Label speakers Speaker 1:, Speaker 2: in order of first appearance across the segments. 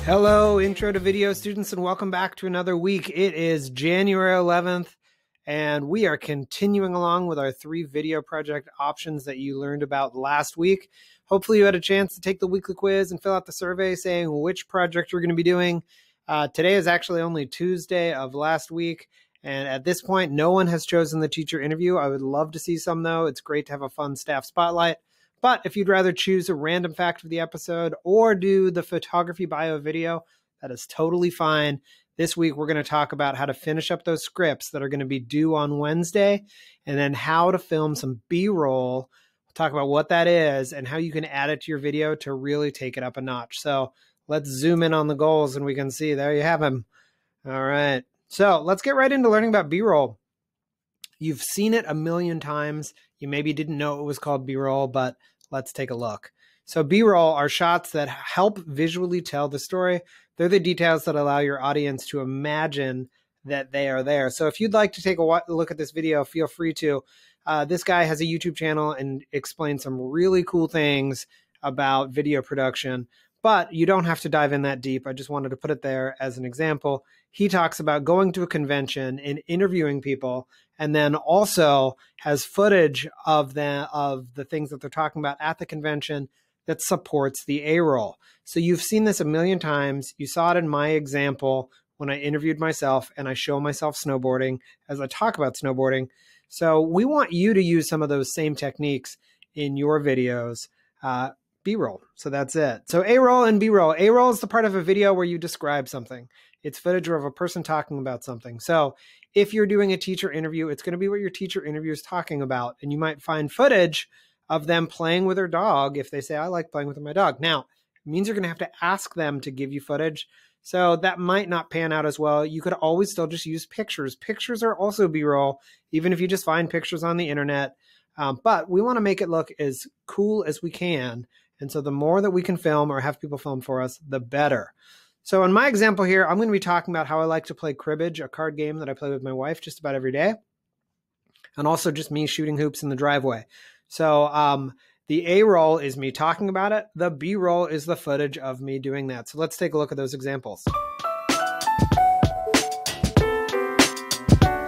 Speaker 1: Hello, Intro to Video students, and welcome back to another week. It is January 11th, and we are continuing along with our 3 video project options that you learned about last week. Hopefully you had a chance to take the weekly quiz and fill out the survey saying which project we're going to be doing. Today is actually only Tuesday of last week, and at this point, no one has chosen the teacher interview. I would love to see some, though. It's great to have a fun staff spotlight. But if you'd rather choose a random fact of the episode or do the photography bio video, that is totally fine. This week, we're going to talk about how to finish up those scripts that are going to be due on Wednesday, and then how to film some B-roll. We'll talk about what that is and how you can add it to your video to really take it up a notch. So let's zoom in on the goals and we can see, there you have them. All right. So let's get right into learning about B-roll. You've seen it a million times. You maybe didn't know it was called B-roll, but let's take a look. So B-roll are shots that help visually tell the story. They're the details that allow your audience to imagine that they are there. So if you'd like to take a look at this video, feel free to. This guy has a YouTube channel and explains some really cool things about video production, but you don't have to dive in that deep. I just wanted to put it there as an example. He talks about going to a convention and interviewing people, and then also has footage of the things that they're talking about at the convention that supports the ARoll. So you've seen this a million times. You saw it in my example when I interviewed myself and I show myself snowboarding as I talk about snowboarding. So we want you to use some of those same techniques in your videos. B-roll. So that's it. So ARoll and BRoll. ARoll is the part of a video where you describe something. It's footage of a person talking about something. So if you're doing a teacher interview, it's going to be what your teacher interview is talking about. And you might find footage of them playing with their dog if they say, I like playing with my dog. Now, it means you're going to have to ask them to give you footage. So that might not pan out as well. You could always still just use pictures. Pictures are also B-roll, even if you just find pictures on the internet. But we want to make it look as cool as we can. And so the more that we can film or have people film for us, the better. So in my example here, I'm going to be talking about how I like to play cribbage, a card game that I play with my wife just about every day. And also just me shooting hoops in the driveway. So the ARoll is me talking about it. The B-roll is the footage of me doing that. So let's take a look at those examples.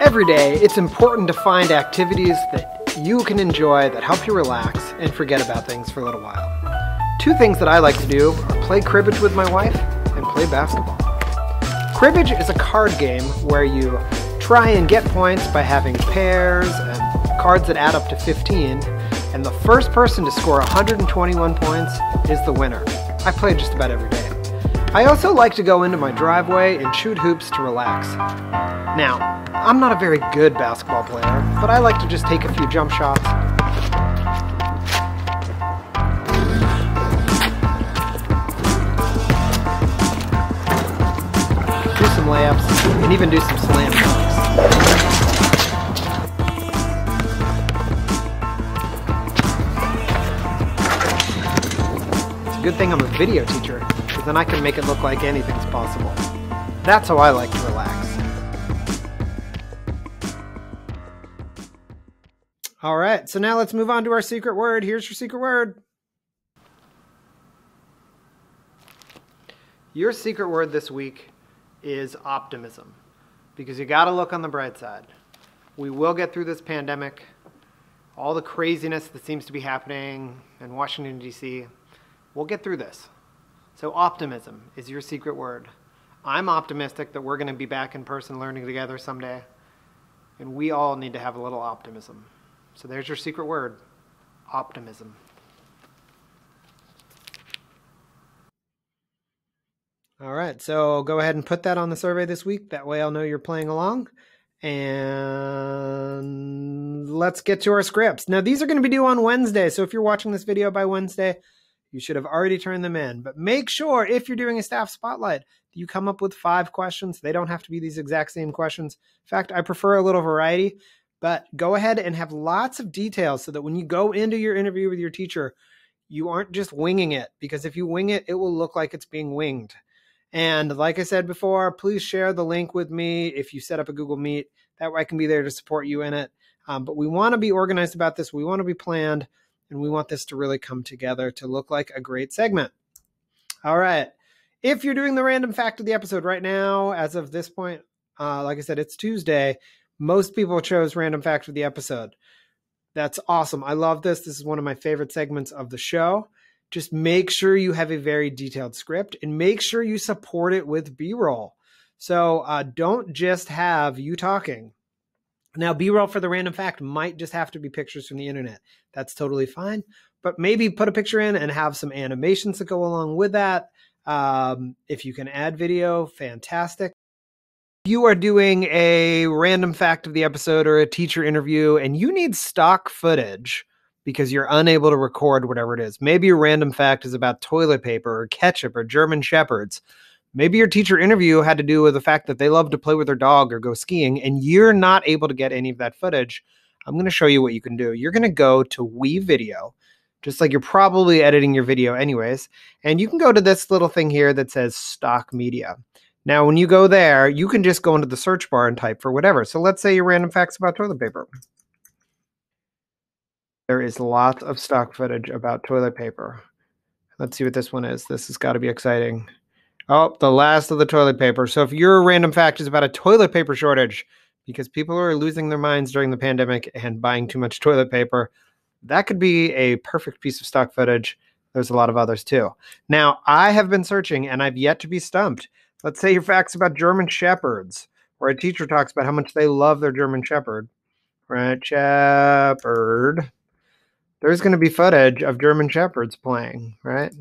Speaker 1: Every day, it's important to find activities that you can enjoy that help you relax and forget about things for a little while. 2 things that I like to do are play cribbage with my wife and play basketball. Cribbage is a card game where you try and get points by having pairs and cards that add up to 15, and the first person to score 121 points is the winner. I play just about every day. I also like to go into my driveway and shoot hoops to relax. Now, I'm not a very good basketball player, but I like to just take a few jump shots. Do some layups, and even do some slam dunks. It's a good thing I'm a video teacher, because then I can make it look like anything's possible. That's how I like to relax. All right, so now let's move on to our secret word. Here's your secret word. Your secret word this week is optimism, because you got to look on the bright side. We will get through this pandemic, all the craziness that seems to be happening in Washington, D.C. We'll get through this. So optimism is your secret word. I'm optimistic that we're going to be back in person learning together someday, and we all need to have a little optimism. So there's your secret word, optimism. All right, so go ahead and put that on the survey this week. That way I'll know you're playing along. And let's get to our scripts. Now, these are going to be due on Wednesday. So if you're watching this video by Wednesday, you should have already turned them in. But make sure, if you're doing a staff spotlight, you come up with 5 questions. They don't have to be these exact same questions. In fact, I prefer a little variety. But go ahead and have lots of details so that when you go into your interview with your teacher, you aren't just winging it. Because if you wing it, it will look like it's being winged. And like I said before, please share the link with me if you set up a Google Meet. That way I can be there to support you in it. But we want to be organized about this. We want to be planned. And we want this to really come together to look like a great segment. All right. If you're doing the random fact of the episode right now, as of this point, like I said, it's Tuesday. Most people chose random fact of the episode. That's awesome. I love this. This is one of my favorite segments of the show. Just make sure you have a very detailed script and make sure you support it with B-roll. So don't just have you talking. Now, B-roll for the random fact might just have to be pictures from the internet. That's totally fine. But maybe put a picture in and have some animations that go along with that. If you can add video, fantastic. If you are doing a random fact of the episode or a teacher interview and you need stock footage because you're unable to record whatever it is, maybe your random fact is about toilet paper or ketchup or German Shepherds. Maybe your teacher interview had to do with the fact that they love to play with their dog or go skiing and you're not able to get any of that footage. I'm going to show you what you can do. You're going to go to WeVideo, just like you're probably editing your video anyways, and you can go to this little thing here that says stock media. Now, when you go there, you can just go into the search bar and type for whatever. So let's say your random facts about toilet paper. There is lots of stock footage about toilet paper. Let's see what this one is. This has got to be exciting. Oh, the last of the toilet paper. So if your random fact is about a toilet paper shortage, because people are losing their minds during the pandemic and buying too much toilet paper, that could be a perfect piece of stock footage. There's a lot of others too. Now, I have been searching and I've yet to be stumped. Let's say your fact's about German Shepherds, where a teacher talks about how much they love their German Shepherd. Right, Shepherd. There's going to be footage of German Shepherds playing, right?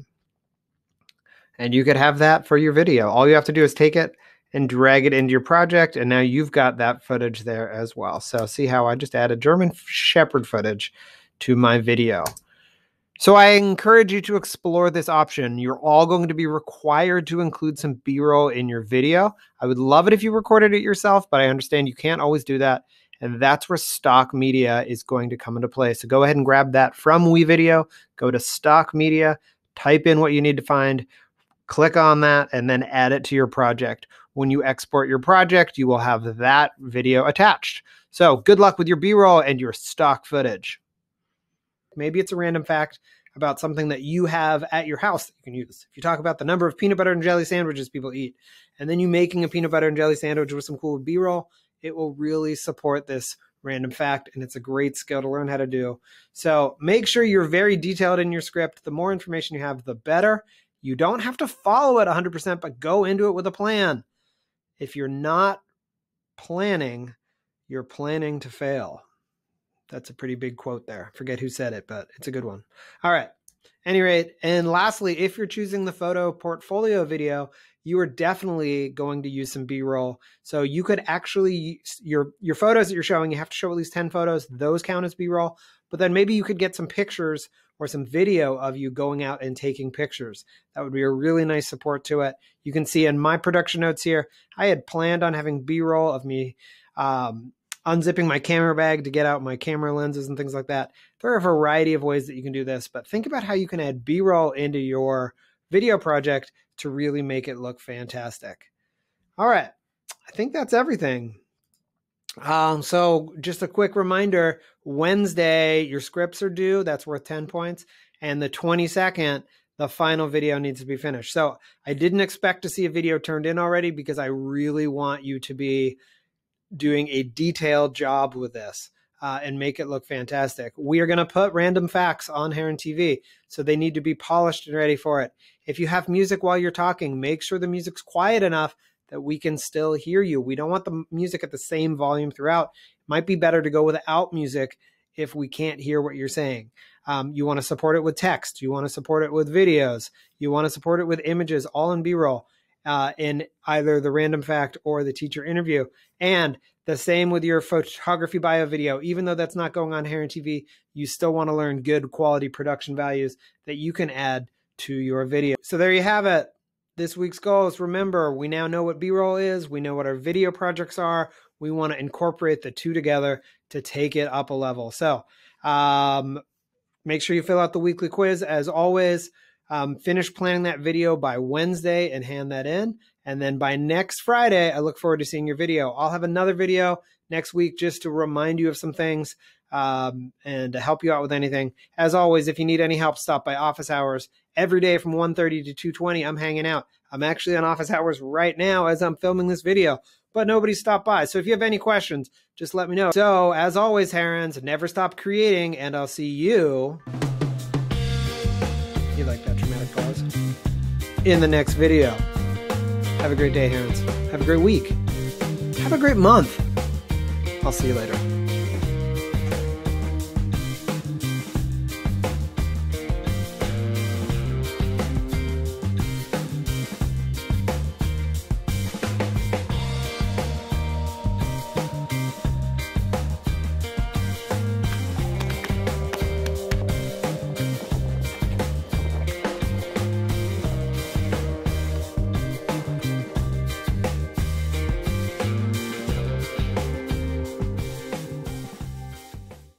Speaker 1: And you could have that for your video. All you have to do is take it and drag it into your project, and now you've got that footage there as well. So see how I just added German Shepherd footage to my video. So I encourage you to explore this option. You're all going to be required to include some B-roll in your video. I would love it if you recorded it yourself, but I understand you can't always do that. And that's where stock media is going to come into play. So go ahead and grab that from WeVideo, go to stock media, type in what you need to find, click on that, and then add it to your project. When you export your project, you will have that video attached. So good luck with your B-roll and your stock footage. Maybe it's a random fact about something that you have at your house that you can use. If you talk about the number of peanut butter and jelly sandwiches people eat, and then you making a peanut butter and jelly sandwich with some cool B-roll, it will really support this random fact, and it's a great skill to learn how to do. So make sure you're very detailed in your script. The more information you have, the better. You don't have to follow it 100%, but go into it with a plan. If you're not planning, you're planning to fail. That's a pretty big quote there. Forget who said it, but it's a good one. All right. Any rate, and lastly, if you're choosing the photo portfolio video, you are definitely going to use some B-roll. So you could actually, your photos that you're showing, you have to show at least 10 photos. Those count as B-roll. But then maybe you could get some pictures or some video of you going out and taking pictures. That would be a really nice support to it. You can see in my production notes here, I had planned on having B-roll of me unzipping my camera bag to get out my camera lenses and things like that. There are a variety of ways that you can do this, but think about how you can add B-roll into your video project to really make it look fantastic. All right, I think that's everything. So just a quick reminder, Wednesday, your scripts are due. That's worth 10 points. And the 22nd, the final video needs to be finished. So I didn't expect to see a video turned in already because I really want you to be doing a detailed job with this and make it look fantastic. We are going to put random facts on Heron TV, so they need to be polished and ready for it. If you have music while you're talking, make sure the music's quiet enough that we can still hear you. We don't want the music at the same volume throughout. It might be better to go without music if we can't hear what you're saying. You want to support it with text. You want to support it with videos. You want to support it with images, all in B-roll. In either the random fact or the teacher interview. And the same with your photography bio video. Even though that's not going on Heron TV, you still want to learn good quality production values that you can add to your video. So there you have it. This week's goals. Remember, we now know what B-roll is. We know what our video projects are. We want to incorporate the two together to take it up a level. So make sure you fill out the weekly quiz as always. Finish planning that video by Wednesday and hand that in. And then by next Friday, I look forward to seeing your video. I'll have another video next week just to remind you of some things and to help you out with anything. As always, if you need any help, stop by office hours every day from 1:30 to 2:20. I'm hanging out. I'm actually on office hours right now as I'm filming this video, but nobody stopped by. So if you have any questions, just let me know. So as always, Herons, never stop creating, and I'll see you. You like that dramatic pause? In the next video. Have a great day, Herons. Have a great week. Have a great month. I'll see you later.